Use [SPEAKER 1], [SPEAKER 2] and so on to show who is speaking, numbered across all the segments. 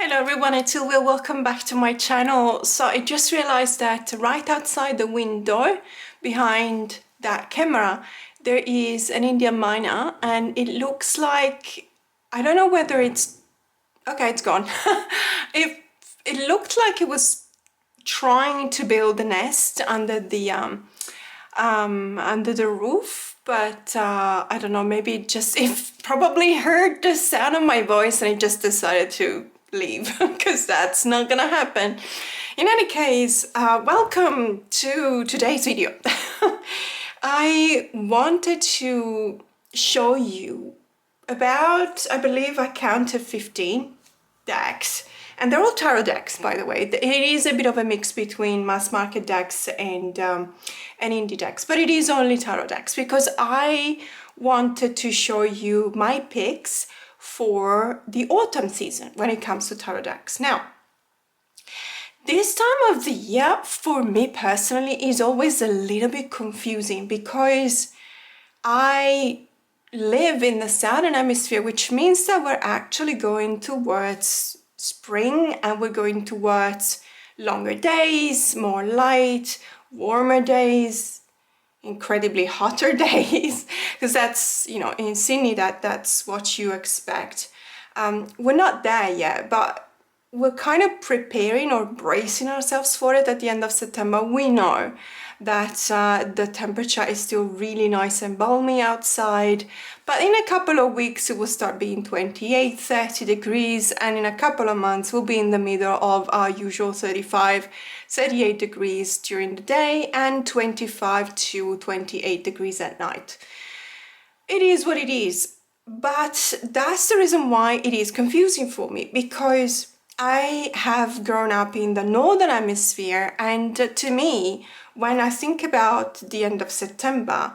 [SPEAKER 1] Hello everyone, it's Silvia. Welcome back to my channel. So I just realized that right outside the window behind that camera there is an Indian miner, and it looks like, I don't know whether it's okay, it's gone. It looked like it was trying to build a nest under the roof, but I don't know, maybe it probably heard the sound of my voice and it just decided to leave because that's not gonna happen. In any case, welcome to today's video. I wanted to show you about, I believe I counted 15 decks, and they're all tarot decks, by the way. It is a bit of a mix between mass market decks and indie decks, but it is only tarot decks because I wanted to show you my picks for the autumn season when it comes to tarot decks. Now, this time of the year for me personally is always a little bit confusing because I live in the southern hemisphere, which means that we're actually going towards spring and we're going towards longer days, more light, warmer days, incredibly hotter days, because that's, you know, in Sydney that's what you expect. We're not there yet, but we're kind of preparing or bracing ourselves for it. At the end of September, we know that the temperature is still really nice and balmy outside, but in a couple of weeks it will start being 28, 30 degrees, and in a couple of months we'll be in the middle of our usual 35, 38 degrees during the day and 25 to 28 degrees at night. It is what it is, but that's the reason why it is confusing for me, because I have grown up in the northern hemisphere, and to me, when I think about the end of September,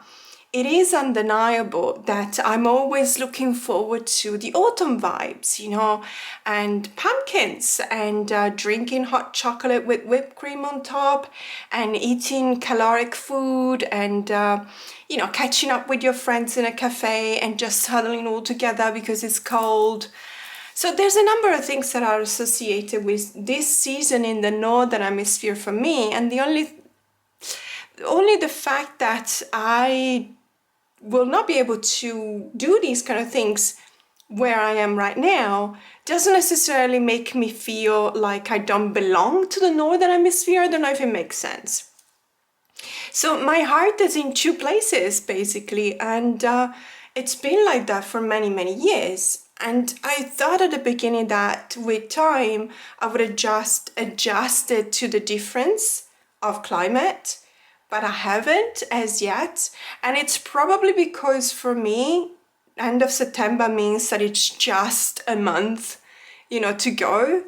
[SPEAKER 1] it is undeniable that I'm always looking forward to the autumn vibes, you know, and pumpkins, and drinking hot chocolate with whipped cream on top, and eating caloric food, and you know, catching up with your friends in a cafe and just huddling all together because it's cold. So there's a number of things that are associated with this season in the northern hemisphere for me, and only the fact that I will not be able to do these kind of things where I am right now doesn't necessarily make me feel like I don't belong to the northern hemisphere. I don't know if it makes sense. So my heart is in two places basically, and it's been like that for many, many years. And I thought at the beginning that with time I would have just adjusted to the difference of climate, but I haven't as yet. And it's probably because for me, end of September means that it's just a month, you know, to go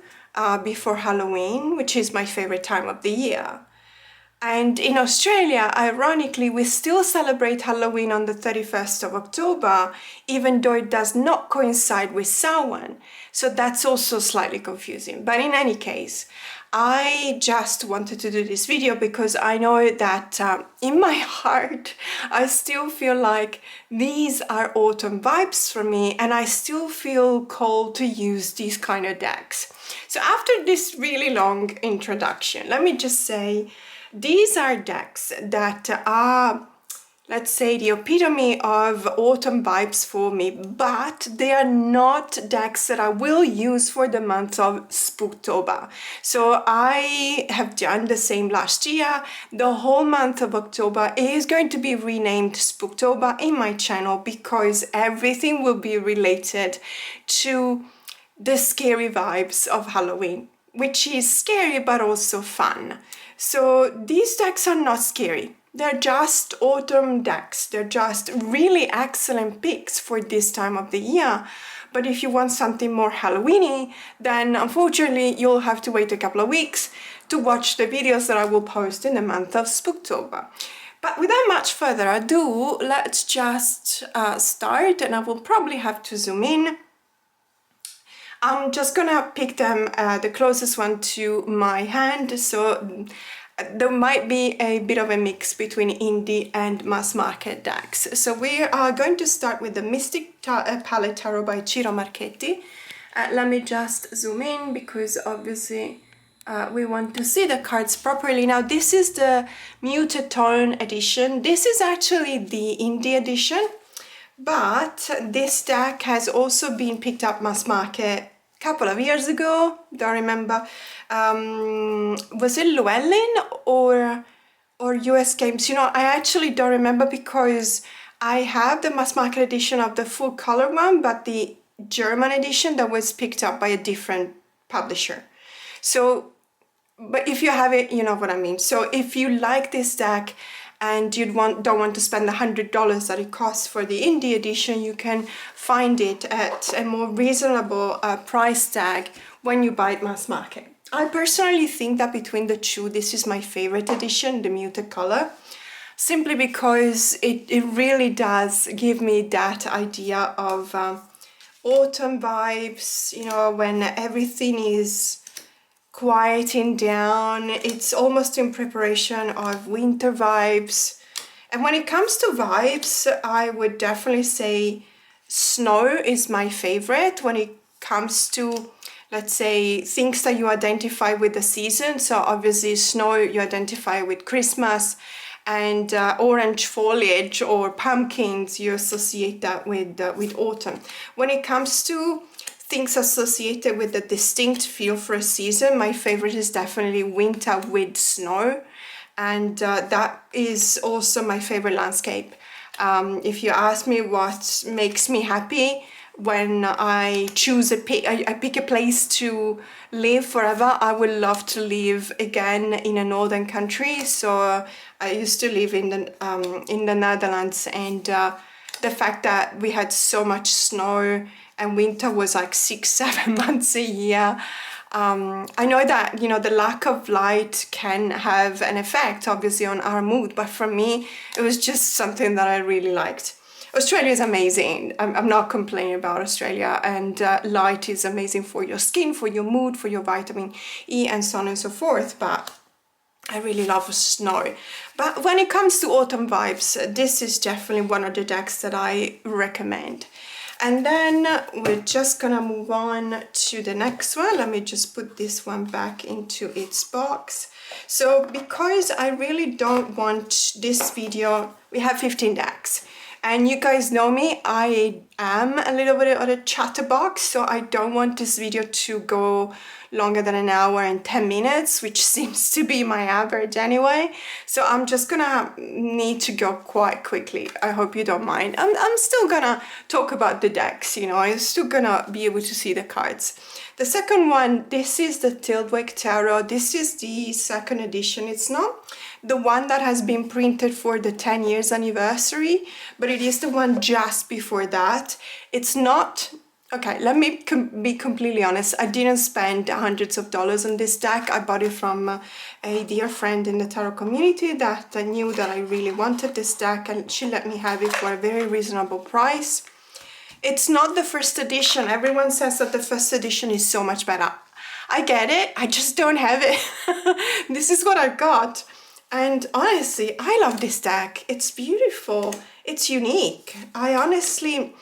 [SPEAKER 1] before Halloween, which is my favorite time of the year. And in Australia, ironically, we still celebrate Halloween on the 31st of October, even though it does not coincide with Samhain. So that's also slightly confusing. But in any case, I just wanted to do this video because I know that in my heart, I still feel like these are autumn vibes for me, and I still feel called to use these kind of decks. So after this really long introduction, let me just say, these are decks that are, let's say, the epitome of autumn vibes for me, but they are not decks that I will use for the month of Spooktober. So I have done the same last year. The whole month of October is going to be renamed Spooktober in my channel because everything will be related to the scary vibes of Halloween, which is scary but also fun. So these decks are not scary. They're just autumn decks. They're just really excellent picks for this time of the year. But if you want something more Halloweeny, then unfortunately you'll have to wait a couple of weeks to watch the videos that I will post in the month of Spooktober. But without much further ado, let's just start, and I will probably have to zoom in. I'm just gonna pick them, the closest one to my hand, so there might be a bit of a mix between indie and mass market decks. So we are going to start with the Mystic Palette Tarot by Ciro Marchetti, Let me just zoom in because obviously we want to see the cards properly. Now this is the muted tone edition. This is actually the indie edition, but this deck has also been picked up mass market a couple of years ago. Don't remember. Was it Llewellyn or US Games? You know, I actually don't remember because I have the mass market edition of the full color one, but the German edition that was picked up by a different publisher. So, but if you have it, you know what I mean. So if you like this deck and you don't want to spend the $100 that it costs for the indie edition, you can find it at a more reasonable price tag when you buy it mass market. I personally think that between the two, this is my favorite edition, the muted color, simply because it really does give me that idea of autumn vibes, you know, when everything is quieting down. It's almost in preparation of winter vibes. And when it comes to vibes, I would definitely say snow is my favorite when it comes to, let's say, things that you identify with the season. So obviously snow you identify with Christmas, and orange foliage or pumpkins, you associate that with autumn. When it comes to things associated with a distinct feel for a season, my favorite is definitely winter with snow, and that is also my favorite landscape. If you ask me what makes me happy when I choose I pick a place to live forever, I would love to live again in a northern country. So I used to live in the Netherlands, and the fact that we had so much snow and winter was like 6-7 months a year. I know that, you know, the lack of light can have an effect obviously on our mood, but for me it was just something that I really liked. Australia is amazing. I'm not complaining about Australia, and light is amazing for your skin, for your mood, for your vitamin E, and so on and so forth, but I really love snow. But when it comes to autumn vibes, this is definitely one of the decks that I recommend. And then we're just gonna move on to the next one. Let me just put this one back into its box. So because I really don't want this video, we have 15 decks. And you guys know me, I am a little bit of a chatterbox, so I don't want this video to go longer than an hour and 10 minutes, which seems to be my average anyway. So I'm just gonna need to go quite quickly. I hope you don't mind. I'm still gonna talk about the decks, you know, I'm still gonna be able to see the cards. The second one, this is the Tyldwick Tarot. This is the second edition. It's not the one that has been printed for the 10 years anniversary, but it is the one just before that. It's not, okay, let me be completely honest. I didn't spend hundreds of dollars on this deck. I bought it from a dear friend in the tarot community that knew that I really wanted this deck, and she let me have it for a very reasonable price. It's not the first edition. Everyone says that the first edition is so much better. I get it, I just don't have it. This is what I've got. And honestly, I love this deck. It's beautiful, it's unique. I honestly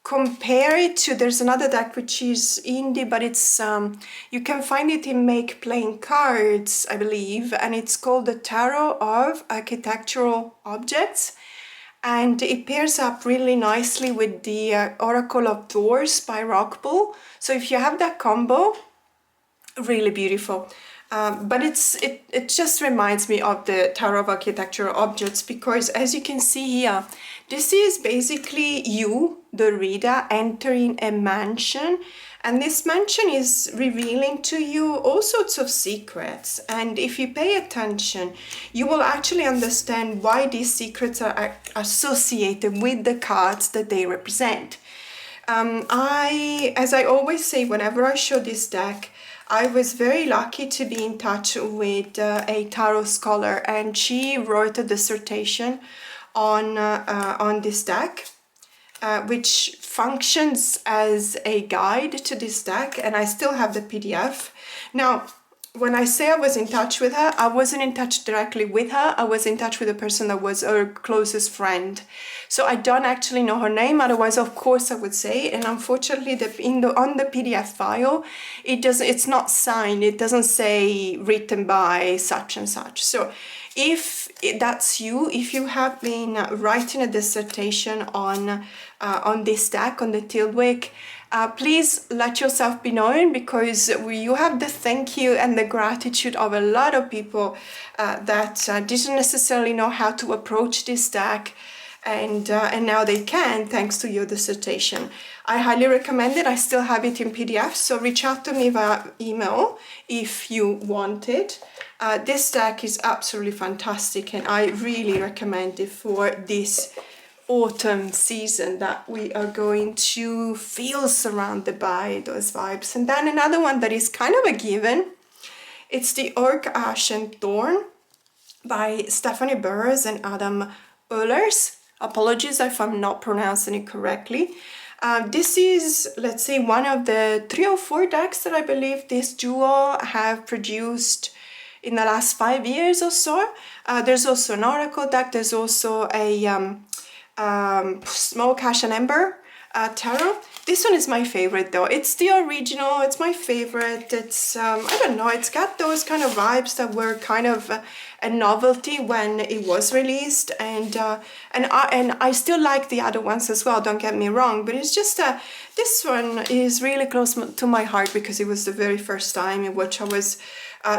[SPEAKER 1] compare it to, there's another deck which is indie, but it's you can find it in Make Playing Cards, I believe, and it's called the Tarot of Architectural Objects. And it pairs up really nicely with the Oracle of Doors by Rockbull. So if you have that combo, really beautiful. But it just reminds me of the Tarot of Architectural Objects, because as you can see here, this is basically you, the reader, entering a mansion, and this mansion is revealing to you all sorts of secrets, and if you pay attention you will actually understand why these secrets are associated with the cards that they represent. As I always say whenever I show this deck, I was very lucky to be in touch with a tarot scholar, and she wrote a dissertation on this deck, which functions as a guide to this deck, and I still have the PDF. Now, when I say I was in touch with her, I wasn't in touch directly with her. I was in touch with a person that was her closest friend. So I don't actually know her name. Otherwise, of course, I would say. And unfortunately, on the PDF file, it's not signed. It doesn't say written by such and such. So if that's you, if you have been writing a dissertation on this deck, on the Tyldwick, please let yourself be known, because you have the thank you and the gratitude of a lot of people that didn't necessarily know how to approach this deck, and now they can, thanks to your dissertation. I highly recommend it. I still have it in PDF, so reach out to me via email if you want it. This deck is absolutely fantastic, and I really recommend it for this autumn season that we are going to feel surrounded by those vibes. And then another one that is kind of a given, it's the Orc Ash and Thorn by Stephanie Burrows and Adam Ehlers. Apologies if I'm not pronouncing it correctly. This is, let's say, one of the 3 or 4 decks that I believe this duo have produced in the last 5 years or so. There's also an Oracle deck. There's also a Smoke, Ash and Ember tarot. This one is my favorite though. It's the original. It's my favorite. It's I don't know, it's got those kind of vibes that were kind of a novelty when it was released, and I still like the other ones as well, don't get me wrong, but it's just this one is really close to my heart because it was the very first time in which I was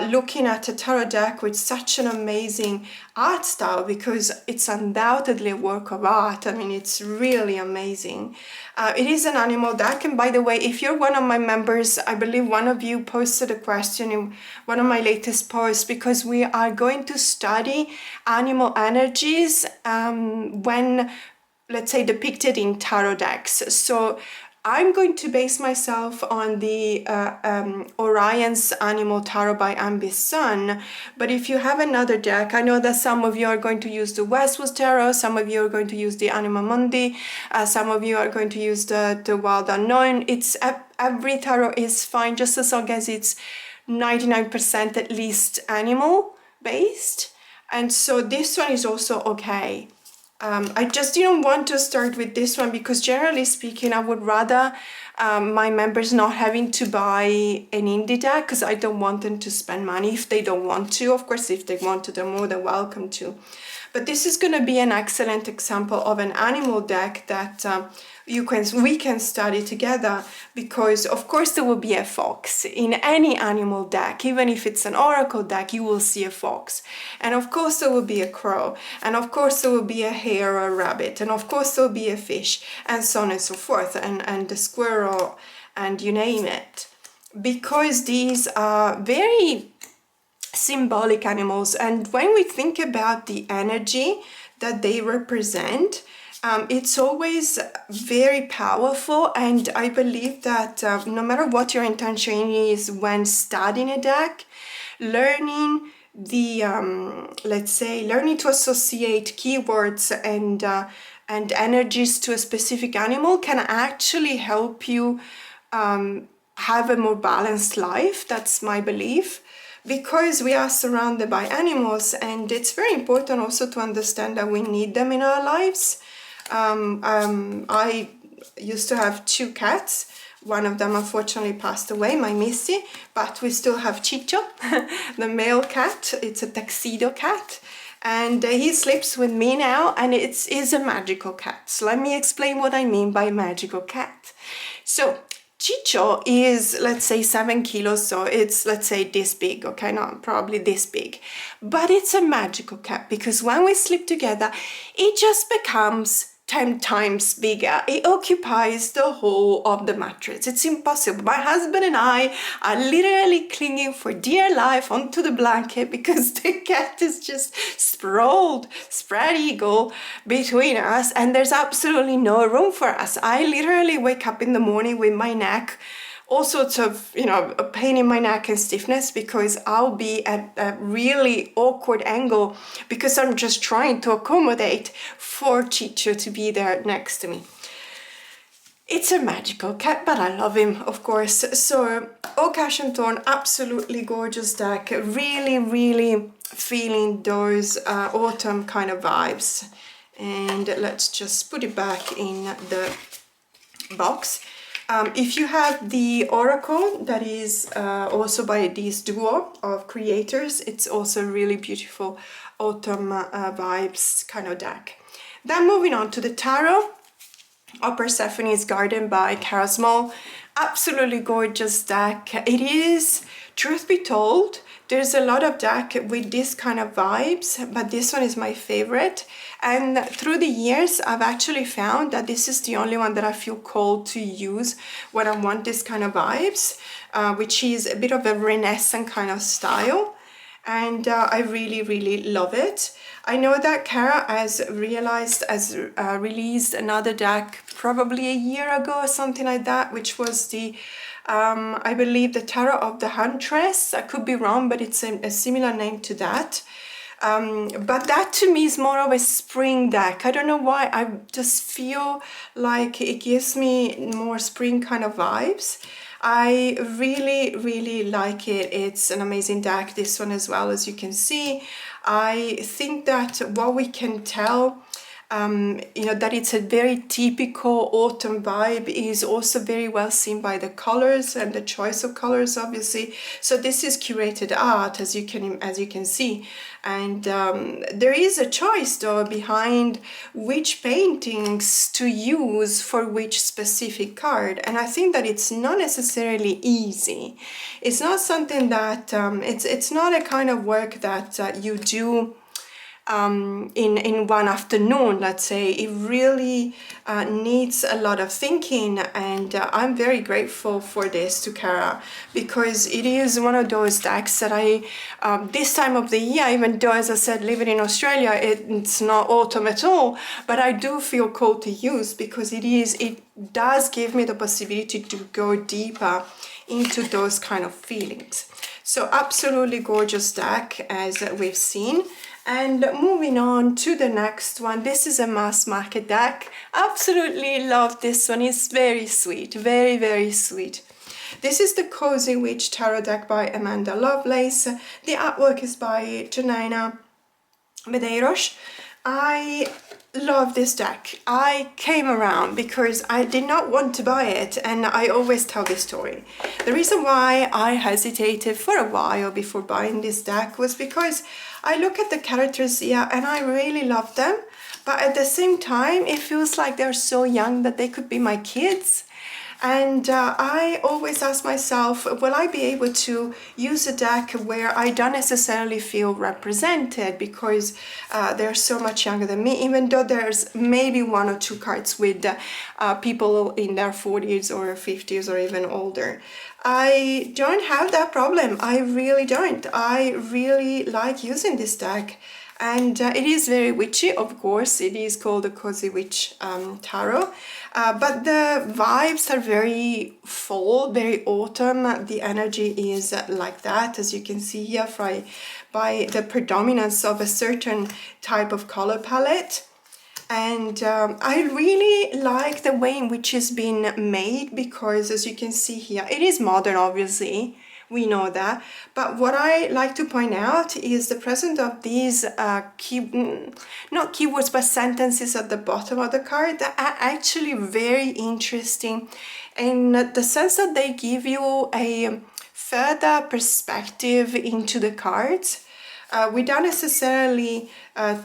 [SPEAKER 1] looking at a tarot deck with such an amazing art style, because it's undoubtedly a work of art. I mean, it's really amazing. It is an animal deck, and by the way, if you're one of my members, I believe one of you posted a question in one of my latest posts, because we are going to study animal energies when, let's say, depicted in tarot decks. So I'm going to base myself on the Orion's Animal Tarot by Ambi Sun, but if you have another deck, I know that some of you are going to use the Westwood Tarot, some of you are going to use the Anima Mundi, some of you are going to use the Wild Unknown. It's every tarot is fine, just as long as it's 99% at least animal based, and so this one is also okay. I just didn't want to start with this one because, generally speaking, I would rather my members not having to buy an indie deck, because I don't want them to spend money if they don't want to. Of course, if they want to, they're more than welcome to. But this is going to be an excellent example of an animal deck that we can study together, because of course there will be a fox in any animal deck. Even if it's an oracle deck, you will see a fox, and of course there will be a crow, and of course there will be a hare or a rabbit, and of course there will be a fish, and so on and so forth, and the squirrel, and you name it, because these are very symbolic animals. And when we think about the energy that they represent, it's always very powerful, and I believe that no matter what your intention is when studying a deck, learning the let's say learning to associate keywords and energies to a specific animal can actually help you have a more balanced life. That's my belief, because we are surrounded by animals, and it's very important also to understand that we need them in our lives. I used to have 2 cats. One of them unfortunately passed away, my Missy, but we still have Chicho, the male cat. It's a tuxedo cat, and he sleeps with me now, and it is a magical cat. So let me explain what I mean by magical cat. So Chicho is, let's say, 7 kilos, so it's, let's say, this big, okay, not probably this big, but it's a magical cat, because when we sleep together, it just becomes 10 times bigger. It occupies the whole of the mattress. It's impossible. My husband and I are literally clinging for dear life onto the blanket, because the cat is just sprawled, spread eagle between us, and there's absolutely no room for us. I literally wake up in the morning with my neck, all sorts of, a pain in my neck and stiffness, because I'll be at a really awkward angle, because I'm just trying to accommodate for Chicho to be there next to me. It's a magical cat, but I love him, of course. So, Ash and Thorn, absolutely gorgeous deck. Really, really feeling those autumn kind of vibes. And let's just put it back in the box. If you have the Oracle, that is also by this duo of creators, it's also really beautiful autumn vibes kind of deck. Then moving on to the Tarot of Persephone's Garden by Cara Small. Absolutely gorgeous deck. It is, truth be told, there's a lot of deck with this kind of vibes, but this one is my favorite. And through the years, I've actually found that this is the only one that I feel called to use when I want this kind of vibes, which is a bit of a Renaissance kind of style. And I really, really love it. I know that Cara has released another deck probably a year ago or something like that, which was the, I believe, the Tarot of the Huntress. I could be wrong, but it's a similar name to that. But that to me is more of a spring deck. I don't know why, I just feel like it gives me more spring kind of vibes. I really, really like it. It's an amazing deck, this one as well, as you can see. I think that what we can tell, you know, that it's a very typical autumn vibe is also very well seen by the colors and the choice of colors, obviously. So this is curated art, as you can see, and there is a choice though behind which paintings to use for which specific card, and I think that it's not necessarily easy. It's not something that it's not a kind of work that you do in one afternoon, let's say. It really needs a lot of thinking, and I'm very grateful for this to Cara, because it is one of those decks that I this time of the year, even though, as I said, living in Australia, it's not autumn at all, but I do feel called to use, because it does give me the possibility to go deeper into those kind of feelings. So absolutely gorgeous deck, as we've seen. And moving on to the next one, this is a mass market deck. Absolutely love this one. It's very sweet, very, very sweet. This is the Cozy Witch Tarot deck by Amanda Lovelace. The artwork is by Janina Medeiros. I love this deck. I came around because I did not want to buy it, and I always tell this story. The reason why I hesitated for a while before buying this deck was because I look at the characters here and I really love them, but at the same time it feels like they're so young that they could be my kids. And I always ask myself, will I be able to use a deck where I don't necessarily feel represented because they're so much younger than me, even though there's maybe one or two cards with people in their 40s or 50s or even older. I don't have that problem. I really don't. I really like using this deck. And it is very witchy, of course. It is called the Cozy Witch Tarot. But the vibes are very fall, very autumn. The energy is like that, as you can see here, by the predominance of a certain type of color palette. And I really like the way in which it's been made, because as you can see here, it is modern, obviously. We know that, but what I like to point out is the presence of these not keywords, but sentences at the bottom of the card that are actually very interesting, in the sense that they give you a further perspective into the cards without necessarily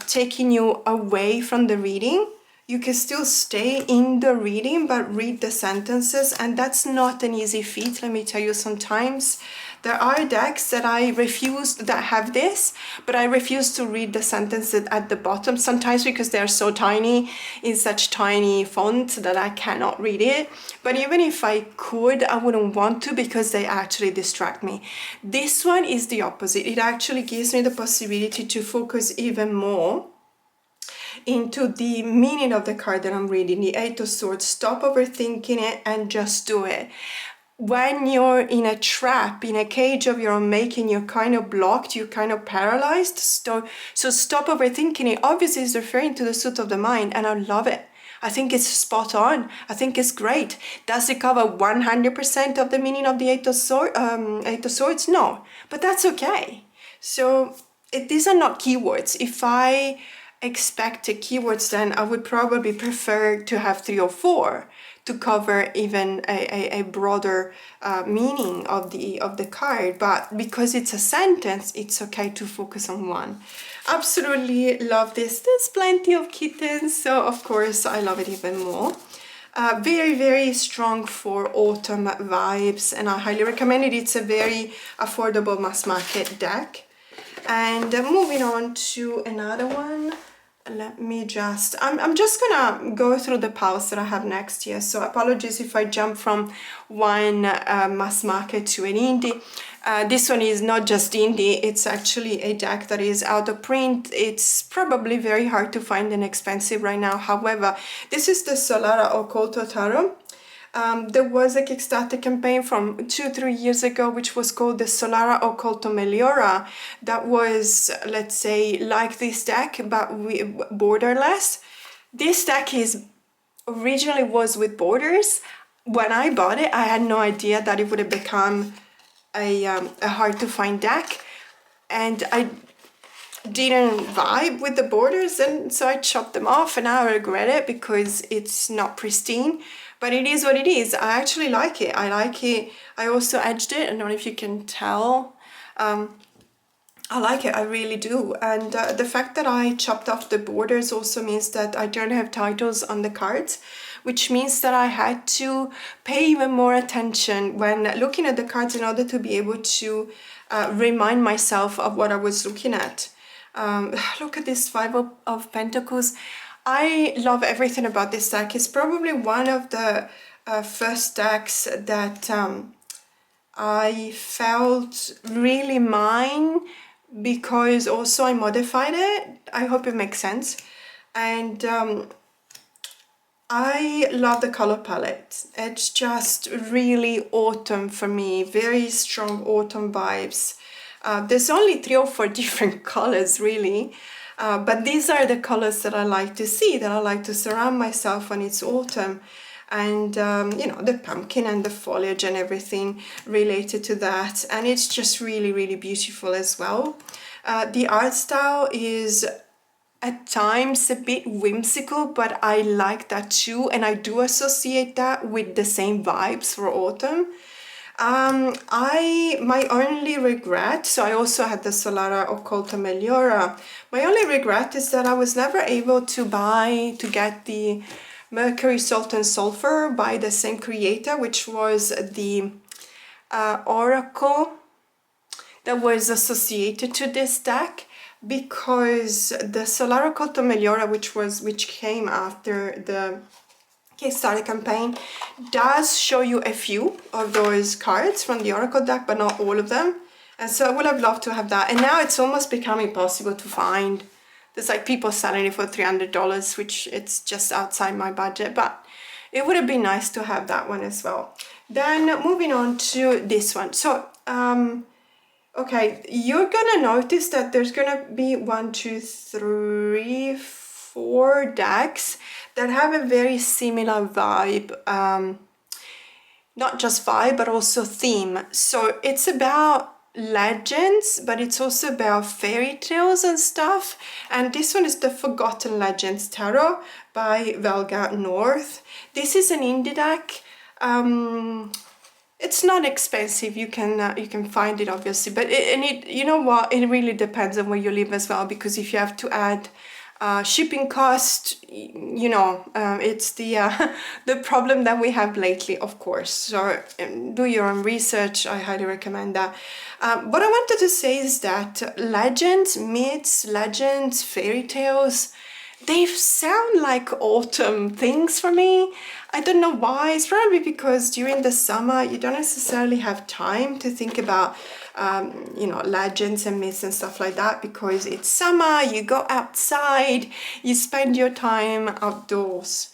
[SPEAKER 1] taking you away from the reading. You can still stay in the reading, but read the sentences, and that's not an easy feat, let me tell you. Sometimes there are decks that I refuse, that have this, but I refuse to read the sentences at the bottom, sometimes because they're so tiny, in such tiny font, that I cannot read it. But even if I could, I wouldn't want to, because they actually distract me. This one is the opposite. It actually gives me the possibility to focus even more into the meaning of the card that I'm reading, the Eight of Swords. Stop overthinking it and just do it. When you're in a trap, in a cage of your own making, you're kind of blocked, you're kind of paralyzed. So stop overthinking it. Obviously, it's referring to the suit of the mind, and I love it. I think it's spot on. I think it's great. Does it cover 100% of the meaning of the Eight of Swords? No, but that's okay. So these are not keywords. If I expected keywords, then I would probably prefer to have 3 or 4 to cover even a broader meaning of the card. But because it's a sentence, it's okay to focus on one. Absolutely love this. There's plenty of kittens, so of course I love it even more. Very, very strong for autumn vibes, and I highly recommend it. It's a very affordable mass market deck. And moving on to another one. Let me just, I'm just gonna go through the piles that I have next here. So apologies if I jump from one mass market to an indie. This one is not just indie, it's actually a deck that is out of print. It's probably very hard to find and expensive right now. However, this is the Solara Occulto Tarot. There was a Kickstarter campaign from 2-3 years ago which was called the Solara Occulto Meliora, that was, let's say, like this deck but borderless. This deck originally was with borders. When I bought it, I had no idea that it would have become a hard to find deck, and I didn't vibe with the borders, and so I chopped them off, and now I regret it because it's not pristine. But it is what it is. I actually like it. I like it. I also edged it. I don't know if you can tell. I like it. I really do. And the fact that I chopped off the borders also means that I don't have titles on the cards, which means that I had to pay even more attention when looking at the cards in order to be able to remind myself of what I was looking at. Look at this Five of Pentacles. I love everything about this deck. It's probably one of the first decks that I felt really mine, because also I modified it. I hope it makes sense. And I love the color palette. It's just really autumn for me, very strong autumn vibes. There's only 3 or 4 different colors really. But these are the colors that I like to see, that I like to surround myself when it's autumn. And, you know, the pumpkin and the foliage and everything related to that. And it's just really, really beautiful as well. The art style is at times a bit whimsical, but I like that too. And I do associate that with the same vibes for autumn. My only regret, so I also had the Solara Occulto Meliora. My only regret is that I was never able to get the Mercury, Salt and Sulfur by the same creator, which was the Oracle that was associated to this deck, because the Solara Occulto Meliora, which came after the Kickstarter campaign, does show you a few of those cards from the Oracle deck, but not all of them. And so I would have loved to have that. And now it's almost become impossible to find. There's like people selling it for $300, which it's just outside my budget, but it would have been nice to have that one as well. Then moving on to this one. So, okay, you're gonna notice that there's gonna be 1, 2, 3, 4 decks that have a very similar vibe, not just vibe but also theme. So it's about legends, but it's also about fairy tales and stuff. And this one is the Forgotten Legends Tarot by Velga North. This is an indie deck. It's not expensive. You can find it obviously, but you know what, it really depends on where you live as well, because if you have to add shipping cost, you know, it's the problem that we have lately, of course. So do your own research. I highly recommend that. What I wanted to say is that legends, myths, legends, fairy tales, they sound like autumn things for me. I don't know why. It's probably because during the summer you don't necessarily have time to think about you know, legends and myths and stuff like that, because it's summer, you go outside, you spend your time outdoors.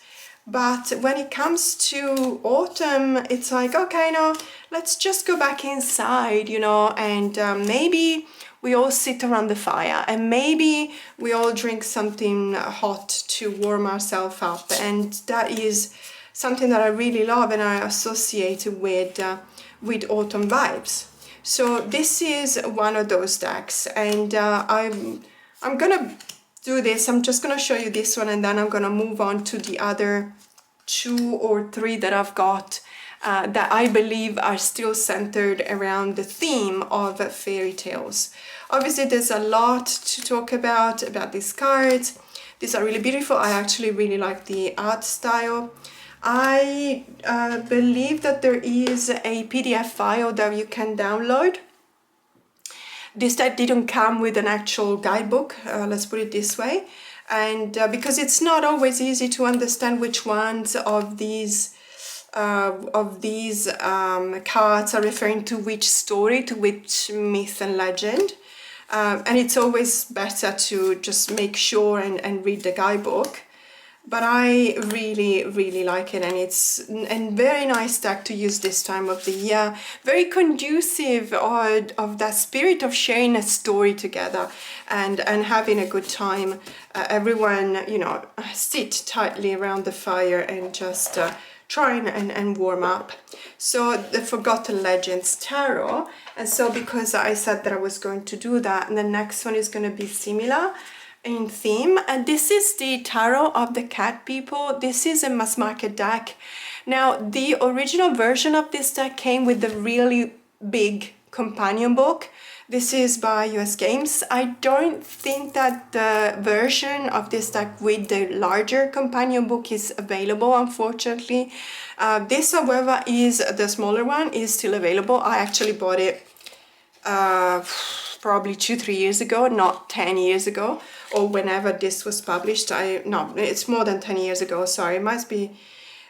[SPEAKER 1] But when it comes to autumn, it's like, okay, no, let's just go back inside, you know, and maybe we all sit around the fire, and maybe we all drink something hot to warm ourselves up, and that is something that I really love and I associate with autumn vibes. So this is one of those decks, and I'm gonna do this. I'm just gonna show you this one, and then I'm gonna move on to the other 2 or 3 that I've got that I believe are still centered around the theme of fairy tales. Obviously, there's a lot to talk about these cards. These are really beautiful. I actually really like the art style. I believe that there is a PDF file that you can download. This deck didn't come with an actual guidebook, let's put it this way. And because it's not always easy to understand which ones of these cards are referring to which story, to which myth and legend. And it's always better to just make sure and read the guidebook. But I really, really like it, and it's a very nice deck to use this time of the year. Very conducive of that spirit of sharing a story together and having a good time. Everyone, you know, sit tightly around the fire and just try and warm up. So the Forgotten Legends Tarot, and so because I said that I was going to do that, and the next one is going to be similar in theme, and this is the Tarot of the Cat People. This is a mass market deck. Now, the original version of this deck came with the really big companion book. This is by US Games. I don't think that the version of this deck with the larger companion book is available, unfortunately. This, however, is the smaller one, is still available. I actually bought it probably 2-3 years ago, not 10 years ago, or whenever this was published. No, it's more than 10 years ago, sorry, it must be.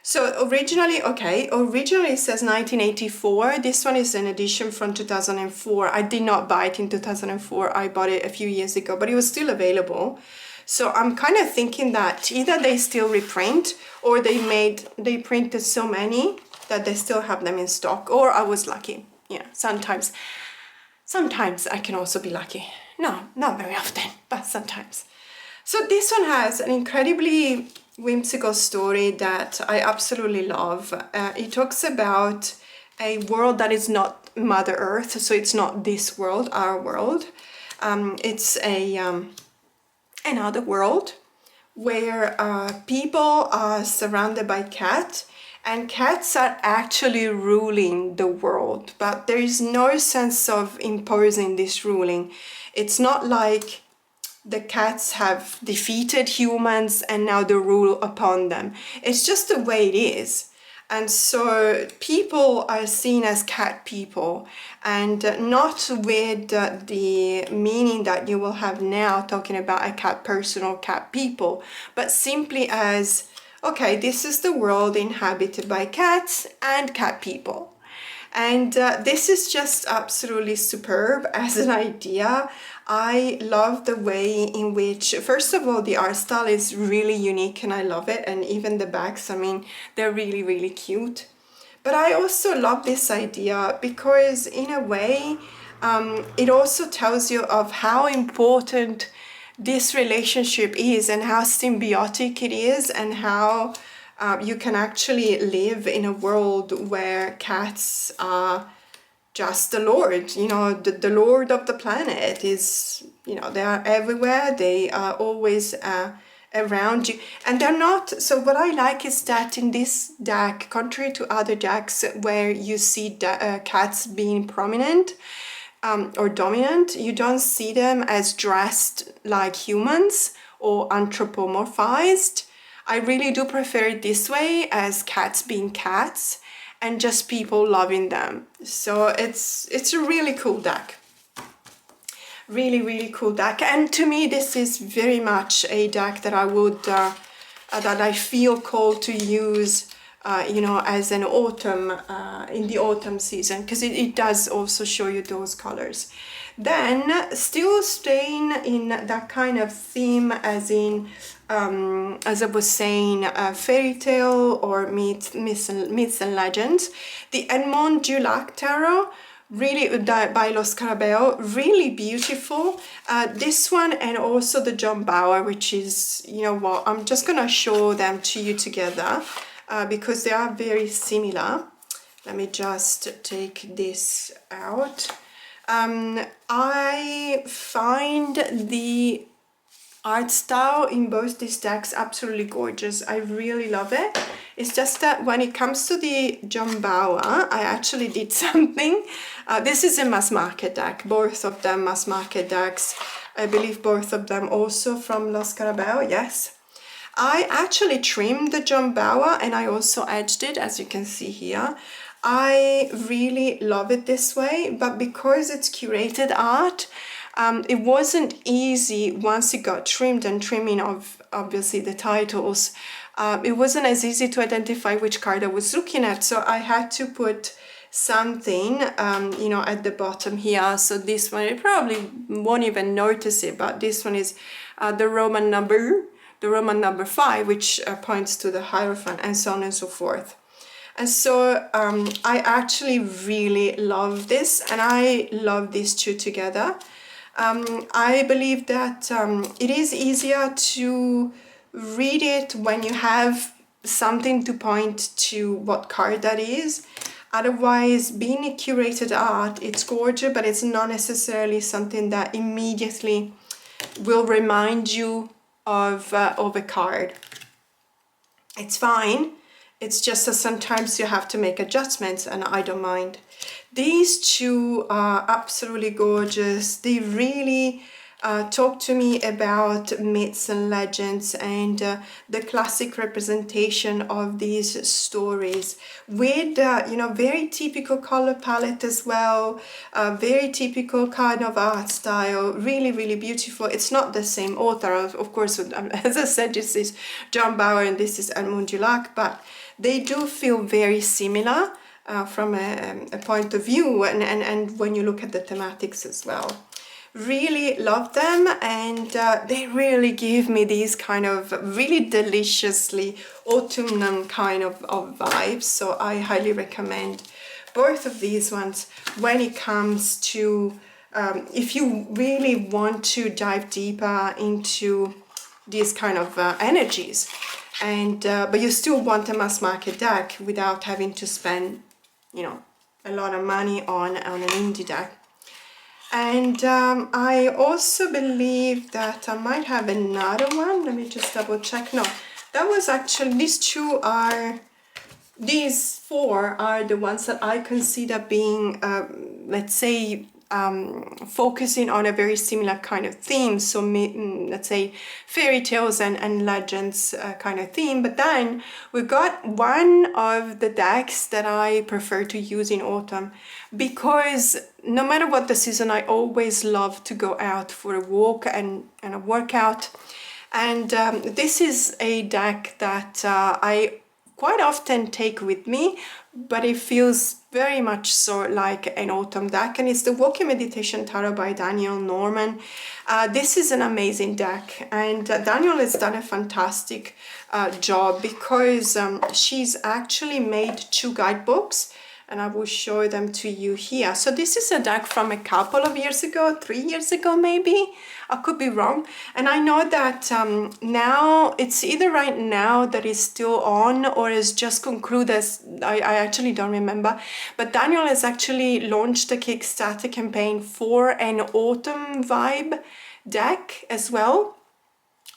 [SPEAKER 1] So originally it says 1984. This one is an edition from 2004. I did not buy it in 2004. I bought it a few years ago, but it was still available. So I'm kind of thinking that either they still reprint, or they printed so many that they still have them in stock, or I was lucky. Yeah, sometimes I can also be lucky. No, not very often, but sometimes. So this one has an incredibly whimsical story that I absolutely love. It talks about a world that is not Mother Earth, so it's not this world, our world. It's another world where people are surrounded by cats, and cats are actually ruling the world, but there is no sense of imposing this ruling. It's not like the cats have defeated humans and now they rule upon them. It's just the way it is. And so people are seen as cat people, and not with the meaning that you will have now talking about a cat person or cat people, but simply as, okay, this is the world inhabited by cats and cat people. And this is just absolutely superb as an idea. I love the way in which, first of all, the art style is really unique and I love it. And even the backs, I mean, they're really, really cute. But I also love this idea because in a way, it also tells you of how important this relationship is and how symbiotic it is, and how you can actually live in a world where cats are just the Lord, you know, the Lord of the planet is, you know, they are everywhere, they are always around you, and they're not. So what I like is that in this deck, contrary to other decks where you see cats being prominent or dominant, you don't see them as dressed like humans or anthropomorphized. I really do prefer it this way, as cats being cats and just people loving them. So it's a really cool deck. Really, really cool deck. And to me, this is very much a deck that I would, that I feel called to use, you know, as an autumn, in the autumn season, because it does also show you those colors. Then, still staying in that kind of theme, as in, as I was saying, fairy tale or myths and legends, the Edmond Dulac Tarot, really by Lo Scarabeo, really beautiful. This one and also the John Bauer, which is, you know what, I'm just gonna show them to you together because they are very similar. Let me just take this out. I find the art style in both these decks absolutely gorgeous. I really love it. It's just that when it comes to the John Bauer, I actually did something. This is a mass market deck, both of them mass market decks. I believe both of them also from Lo Scarabeo, yes. I actually trimmed the John Bauer and I also edged it, as you can see here. I really love it this way, but because it's curated art, it wasn't easy once it got trimmed and trimming of obviously the titles. It wasn't as easy to identify which card I was looking at, so I had to put something, you know, at the bottom here. So this one, you probably won't even notice it, but this one is the Roman number 5, which points to the Hierophant, and so on and so forth. And so I actually really love this, and I love these two together. I believe that it is easier to read it when you have something to point to what card that is. Otherwise, being a curated art, it's gorgeous, but it's not necessarily something that immediately will remind you of a card. It's fine. It's just that sometimes you have to make adjustments, and I don't mind. These two are absolutely gorgeous. They really talk to me about myths and legends and the classic representation of these stories with, you know, very typical color palette as well, very typical kind of art style, really, really beautiful. It's not the same author, of course, as I said, this is John Bauer and this is Edmund Dulac, but they do feel very similar from a point of view, and when you look at the thematics as well. Really love them, and they really give me these kind of really deliciously autumnal kind of vibes, so I highly recommend both of these ones when it comes to if you really want to dive deeper into these kind of energies, and but you still want a mass market deck without having to spend, you know, a lot of money on an indie deck. And I also believe that I might have another one. Let me just double check. No, that was actually, these four are the ones that I consider being, let's say, focusing on a very similar kind of theme. So let's say fairy tales and legends kind of theme. But then we got one of the decks that I prefer to use in autumn, because no matter what the season, I always love to go out for a walk and a workout. And this is a deck that I quite often take with me, but it feels very much so like an autumn deck, and it's the Walking Meditation Tarot by Daniel Norman. This is an amazing deck, and Daniel has done a fantastic job, because she's actually made 2 guidebooks, and I will show them to you here. So this is a deck from a couple of years ago, 3 years ago maybe, I could be wrong. And I know that now it's either right now that is still on or is just concluded. I actually don't remember. But Daniel has actually launched a Kickstarter campaign for an autumn vibe deck as well.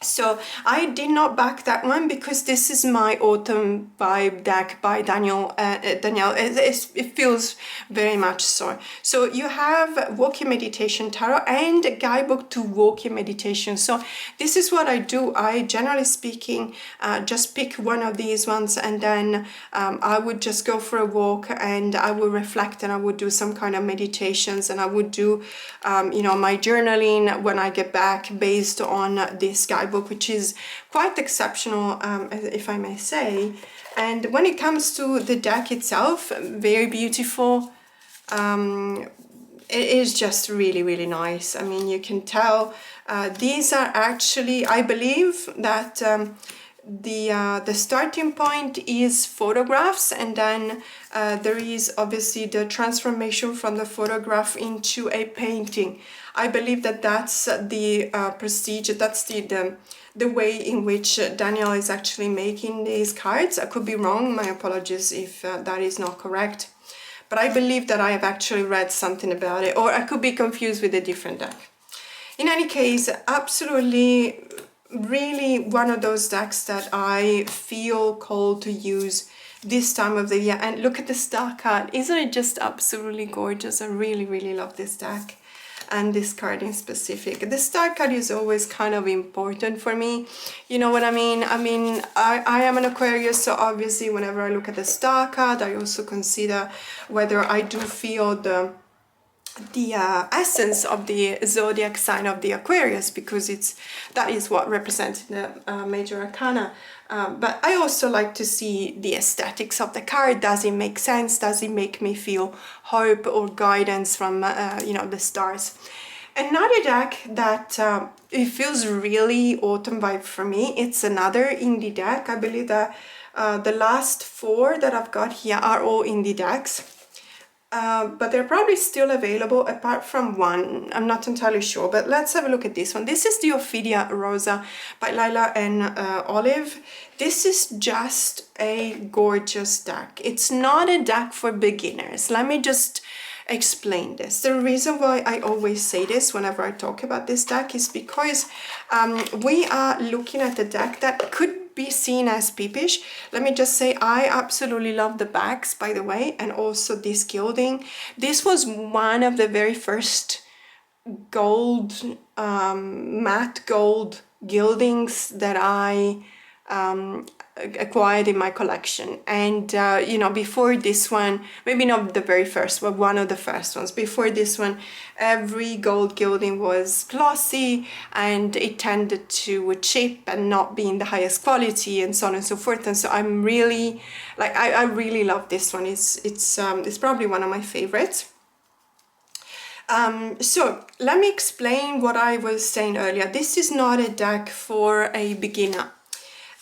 [SPEAKER 1] So I did not back that one, because this is my autumn vibe deck by Daniel. It feels very much so. So you have Walking Meditation Tarot and a guidebook to Walking Meditation. So this is what I do. I, generally speaking, just pick one of these ones, and then I would just go for a walk, and I will reflect, and I would do some kind of meditations, and I would do you know, my journaling when I get back based on this guidebook, which is quite exceptional, if I may say. And when it comes to the deck itself, very beautiful. It is just really, really nice. I mean, you can tell these are actually, I believe that the starting point is photographs, and then there is obviously the transformation from the photograph into a painting. I believe that that's the prestige, that's the way in which Daniel is actually making these cards. I could be wrong, my apologies if that is not correct. But I believe that I have actually read something about it, or I could be confused with a different deck. In any case, absolutely, really one of those decks that I feel called to use this time of the year. And look at the star card. Isn't it just absolutely gorgeous? I really, really love this deck. And this card in specific. The star card is always kind of important for me. You know what I mean? I am an Aquarius, so obviously whenever I look at the star card, I also consider whether I do feel the essence of the zodiac sign of the Aquarius, because that is what represents the major arcana. But I also like to see the aesthetics of the card. Does it make sense? Does it make me feel hope or guidance from the stars? Another deck that it feels really autumn vibe for me, it's another indie deck. I believe that the last 4 that I've got here are all indie decks. But they're probably still available apart from one. I'm not entirely sure, but let's have a look at this one. This is the Ophidia Rosa by Lila and Olive. This is just a gorgeous deck. It's not a deck for beginners. Let me just explain this. The reason why I always say this whenever I talk about this deck is because we are looking at a deck that could be seen as peepish. Let me just say, I absolutely love the backs, by the way, and also this gilding. This was one of the very first gold, matte gold gildings that I acquired in my collection. And before this one, maybe not the very first, but one of the first ones, before this one, every gold gilding was glossy and it tended to chip and not be in the highest quality and so on and so forth. And so I'm really I really love this one. It's probably one of my favorites. So let me explain what I was saying earlier. This is not a deck for a beginner.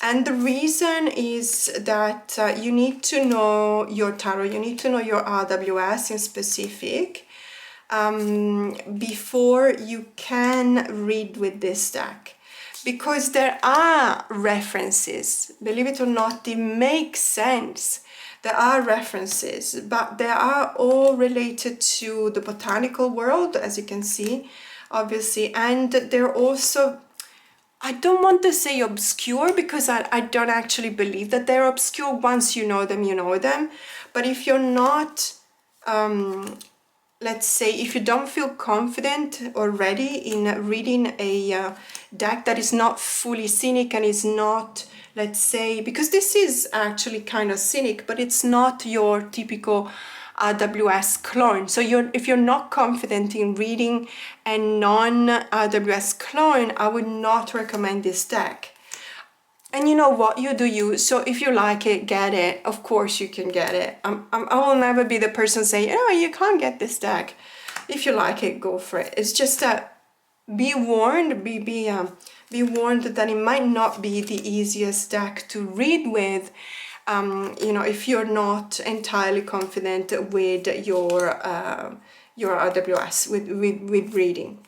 [SPEAKER 1] And the reason is that you need to know your tarot, you need to know your RWS in specific before you can read with this deck. Because there are references, believe it or not, they make sense. There are references, but they are all related to the botanical world, as you can see, obviously. And they're also, I don't want to say obscure, because I don't actually believe that they're obscure. Once you know them, you know them. But if you're not, let's say, if you don't feel confident already in reading a deck that is not fully scenic and is not, let's say, because this is actually kind of scenic, but it's not your typical RWS clone. So if you're not confident in reading a non-RWS clone, I would not recommend this deck. And you know what, you do you. So if you like it, get it. Of course you can get it. I will never be the person saying, oh, you can't get this deck. If you like it, go for it. It's just that be warned, be warned that it might not be the easiest deck to read with. If you're not entirely confident with your RWS, with reading.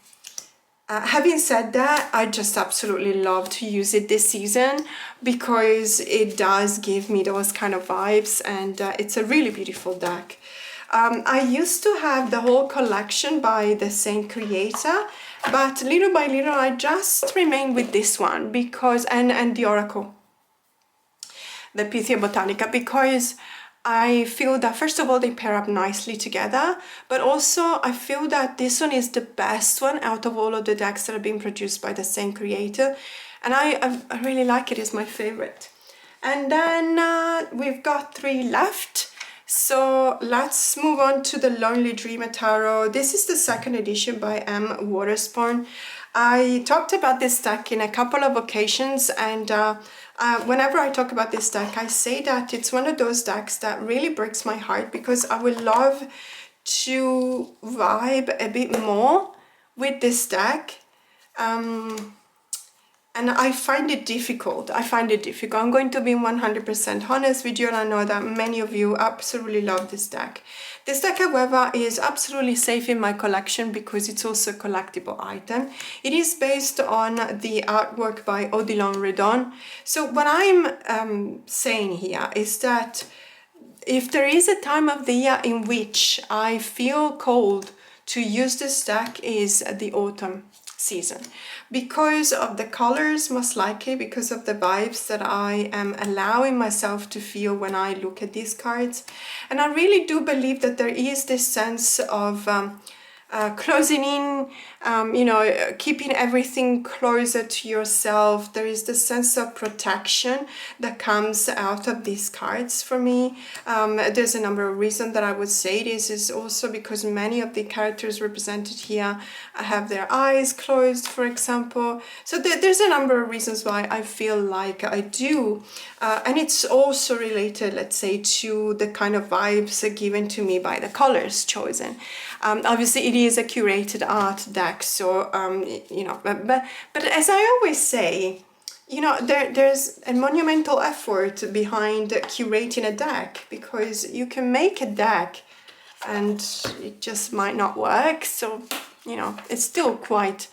[SPEAKER 1] Having said that, I just absolutely love to use it this season because it does give me those kind of vibes, and it's a really beautiful deck. I used to have the whole collection by the same creator, but little by little I just remained with this one because, and the Oracle, the Pythia Botanica, because I feel that first of all they pair up nicely together, but also I feel that this one is the best one out of all of the decks that have been produced by the same creator, and I really like it. It's my favorite. And then we've got 3 left, so let's move on to the Lonely Dreamer Tarot. This is the 2nd edition by M. Waterspoon. I talked about this deck in a couple of occasions, and whenever I talk about this deck, I say that it's one of those decks that really breaks my heart, because I would love to vibe a bit more with this deck. And And I find it difficult. I'm going to be 100% honest with you, and I know that many of you absolutely love this deck. This deck, however, is absolutely safe in my collection because it's also a collectible item. It is based on the artwork by Odilon Redon. So what I'm saying here is that if there is a time of the year in which I feel called to use this deck, is the autumn season, because of the colors, most likely because of the vibes that I am allowing myself to feel when I look at these cards. And I really do believe that there is this sense of closing in, you know, keeping everything closer to yourself. There is the sense of protection that comes out of these cards for me. There's a number of reasons that I would say this is also because many of the characters represented here have their eyes closed, for example. So there's a number of reasons why I feel like I do. And it's also related, let's say, to the kind of vibes given to me by the colors chosen. Obviously, it is a curated art deck, so you know, but as I always say, you know, there's a monumental effort behind curating a deck, because you can make a deck and it just might not work. So, you know, it's still quite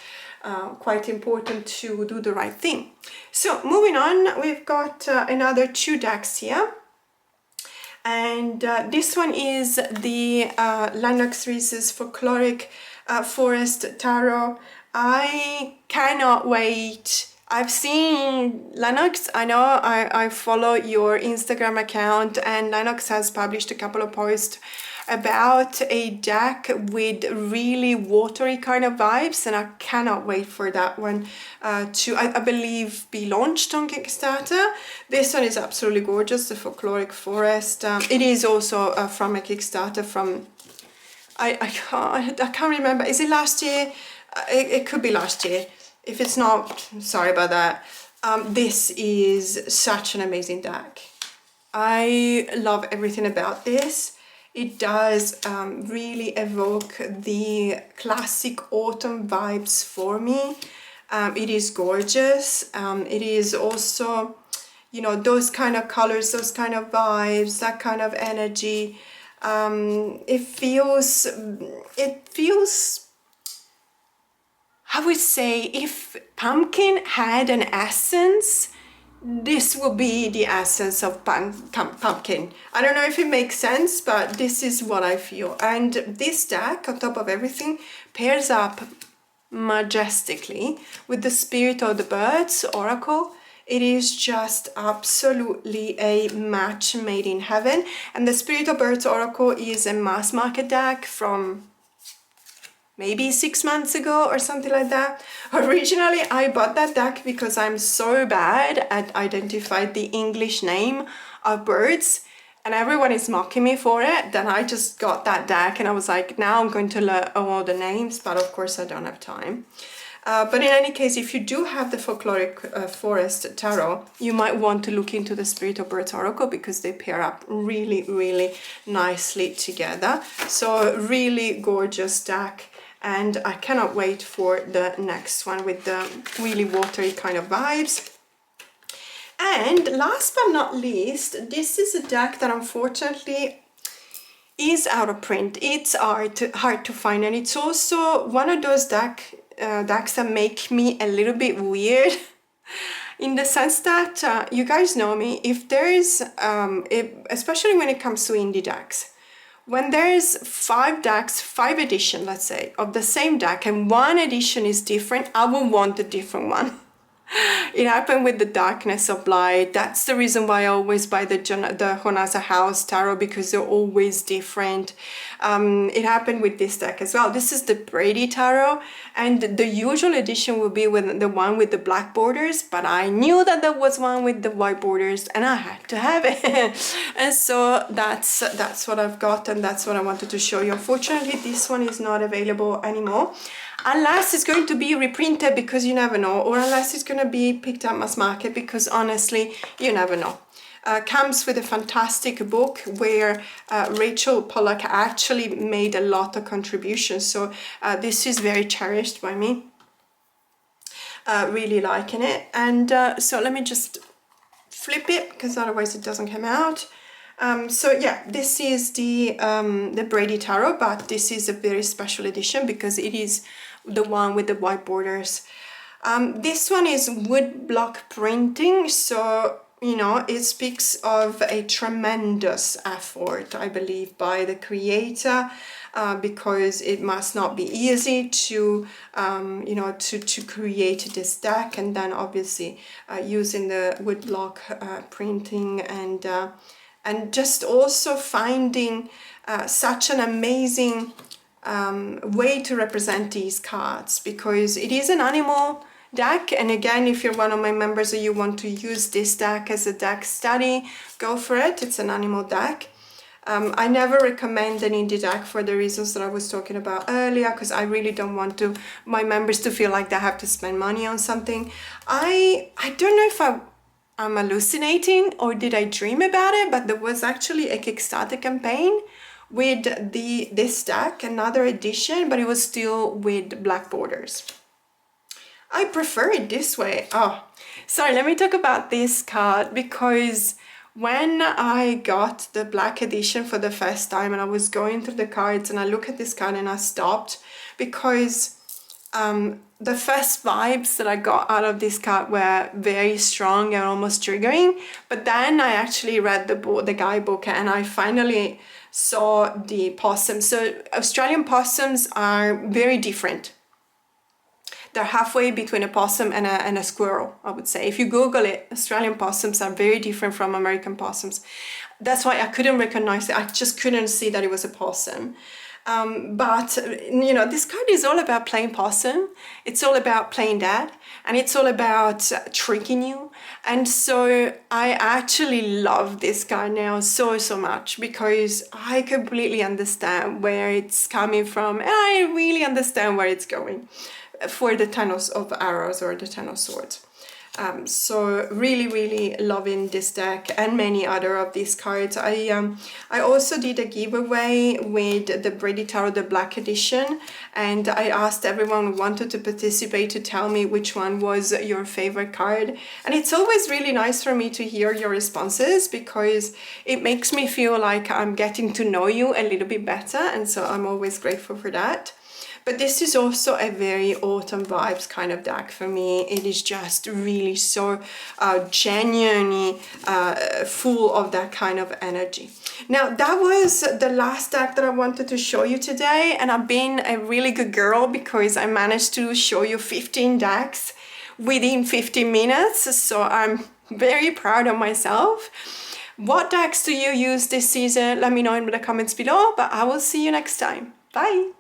[SPEAKER 1] important to do the right thing. So moving on, we've got another 2 decks here. And this one is the Lennox Reese's Folkloric Forest Tarot. I cannot wait. I've seen Lennox, I know I follow your Instagram account, and Lennox has published a couple of posts about a deck with really watery kind of vibes, and I cannot wait for that one to, I believe, be launched on Kickstarter. This one is absolutely gorgeous, the Folkloric Forest. It is also from a Kickstarter from, I can't remember, is it last year? It could be last year. If it's not, sorry about that. This is such an amazing deck. I love everything about this. It does really evoke the classic autumn vibes for me. It is gorgeous. It is also, you know, those kind of colors, those kind of vibes, that kind of energy. It feels, I would say, if pumpkin had an essence, this will be the essence of pumpkin. I don't know if it makes sense, but this is what I feel. And this deck, on top of everything, pairs up majestically with the Spirit of the Birds Oracle. It is just absolutely a match made in heaven. And the Spirit of Birds Oracle is a mass market deck from maybe 6 months ago or something like that. Originally, I bought that deck because I'm so bad at identifying the English name of birds, and everyone is mocking me for it. Then I just got that deck and I was like, now I'm going to learn all the names, but of course I don't have time. But in any case, if you do have the Folkloric Forest Tarot, you might want to look into the Spirit of Birds Oracle, because they pair up really, really nicely together. So really gorgeous deck. And I cannot wait for the next one with the really watery kind of vibes. And last but not least, this is a deck that unfortunately is out of print. It's hard to find, and it's also one of those decks that make me a little bit weird in the sense that you guys know me. If there is, especially when it comes to indie decks, when there's 5 decks, 5 editions, let's say, of the same deck, and one edition is different, I will want a different one. It happened with the Darkness of Light. That's the reason why I always buy the Honasa House Tarot, because they're always different. It happened with this deck as well. This is the Brady Tarot, and the usual edition will be with the one with the black borders, but I knew that there was one with the white borders and I had to have it. And so that's what I've got, and that's what I wanted to show you. Unfortunately, this one is not available anymore, unless it's going to be reprinted, because you never know, or unless it's going to be picked up mass market, because honestly, you never know. Comes with a fantastic book where Rachel Pollack actually made a lot of contributions, so this is very cherished by me. really liking it. And so let me just flip it, because otherwise it doesn't come out. So yeah, this is the Brady Tarot, but this is a very special edition because it is the one with the white borders. This one is wood block printing, so you know, it speaks of a tremendous effort, I believe, by the creator, because it must not be easy to, you know, to create this deck, and then obviously using the woodblock printing, and just also finding such an amazing way to represent these cards, because it is an animal deck. And again, if you're one of my members and you want to use this deck as a deck study, go for it. It's an animal deck. I never recommend an indie deck for the reasons that I was talking about earlier, because I really don't want my members to feel like they have to spend money on something. I don't know if I'm hallucinating or did I dream about it, but there was actually a Kickstarter campaign with this deck, another edition, but it was still with black borders. I prefer it this way. Oh, sorry, let me talk about this card, because when I got the black edition for the first time and I was going through the cards and I look at this card and I stopped, because the first vibes that I got out of this card were very strong and almost triggering. But then I actually read the guidebook and I finally saw the possums. So Australian possums are very different. They're halfway between a possum and a squirrel, I would say. If you Google it, Australian possums are very different from American possums. That's why I couldn't recognize it. I just couldn't see that it was a possum. But, you know, this card is all about playing possum. It's all about playing dead. And it's all about tricking you. And so I actually love this card now so much, because I completely understand where it's coming from. And I really understand where it's going for the Ten of Arrows or the Ten of Swords. So really loving this deck and many other of these cards. I also did a giveaway with the Brady Tarot, the Black Edition, and I asked everyone who wanted to participate to tell me which one was your favorite card. And it's always really nice for me to hear your responses, because it makes me feel like I'm getting to know you a little bit better, and so I'm always grateful for that. But this is also a very autumn vibes kind of deck for me. It is just really so genuinely full of that kind of energy. Now, that was the last deck that I wanted to show you today. And I've been a really good girl, because I managed to show you 15 decks within 15 minutes. So I'm very proud of myself. What decks do you use this season? Let me know in the comments below, but I will see you next time. Bye!